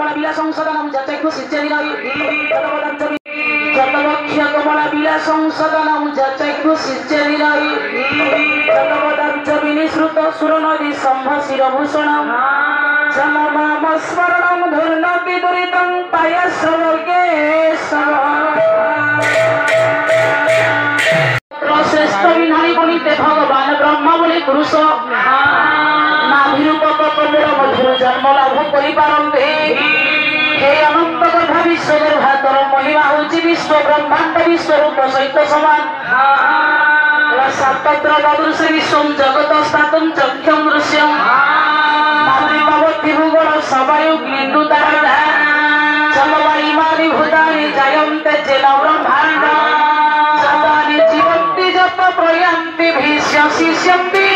कमल विलासं सदनं जचक्षु सिंचनिरयि जतवक्ष कमल विलासं सदनं जचक्षु सिंचनिरयि जतवदंच विनिश्रुत सुरनदी संभशिरभूषणं जनमामस्मरणं धुर्नति दुरितं पायसवर्गेशव श्रेष्ठ विधानी बनिते भगवान ब्रह्मा बोले पुरुष नाभिरूपक कमल मधुर जन्म लाभ करिपारन्ते हे अनंत गर्भा विश्वगर्भातर महिमा होची विश्व ब्रह्मांड विश्वरूप सहित समान सातत्र ददृश विश्वं जगत स्थातुं चक्षुं दृश्यं नाभिभवति भूगोल सवायु बिन्दु तारा जलवायुमानि भूतानि जायन्ते जेन ब्रह्माण्ड सदानि जीवन्ति जप प्रयान्ति भीष्य शिष्यन्ति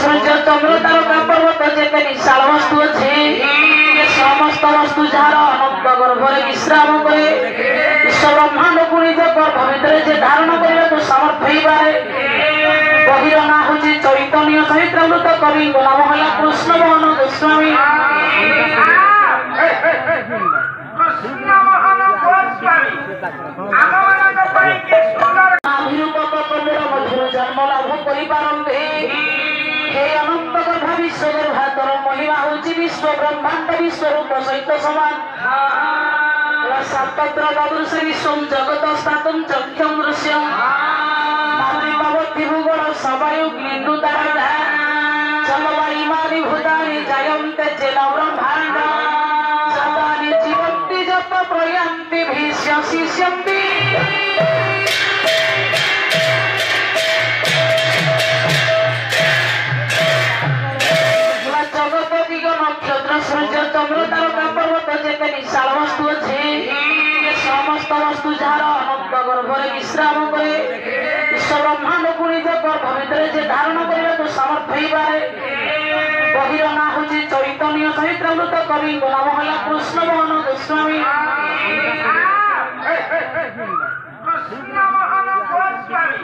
सूर्य चंद्र तारका पर्वत जेते विशाल वस्तु अच्छे समस्त वस्तु जार अनंत गर्भरे विश्राम करे विश्व ब्रह्मांड को निज गर्भ भितर जे धारण करने को सामर्थ्य पारे बहिर ना हूँ चैतन्य चरित्रामृत कवि नाम है कृष्ण मोहन गोस्वामी मधुर जन्म लाभ करिपारन्ते हे अनंत गर्भा विश्वगर्भातर महिमा होची विश्व ब्रह्मांड विश्वरूप सहित समान सातत्र ददृश विश्वं जगत स्थातुं चक्षुं दृश्यं नाभिभवति भूगोल सवायु बिन्दु तारा जलवायुमानि भूतानि जायन्ते जेन ब्रह्माण्ड सदानि जीवन्ति जप प्रयान्ति भीष्य शिष्यन्ति सूर्य चंद्र तारका पर्वत जेते विशाल वस्तु अच्छे समस्त वस्तु जार अनंत गर्भरे विश्राम करे विश्व ब्रह्मांड को निज गर्भ भितर जे धारण करने को सामर्थ्य पारे बहिर ना हूँ चैतन्य चरित्रामृत कवि नाम है कृष्ण मोहन गोस्वामी कृष्ण मोहन गोस्वामी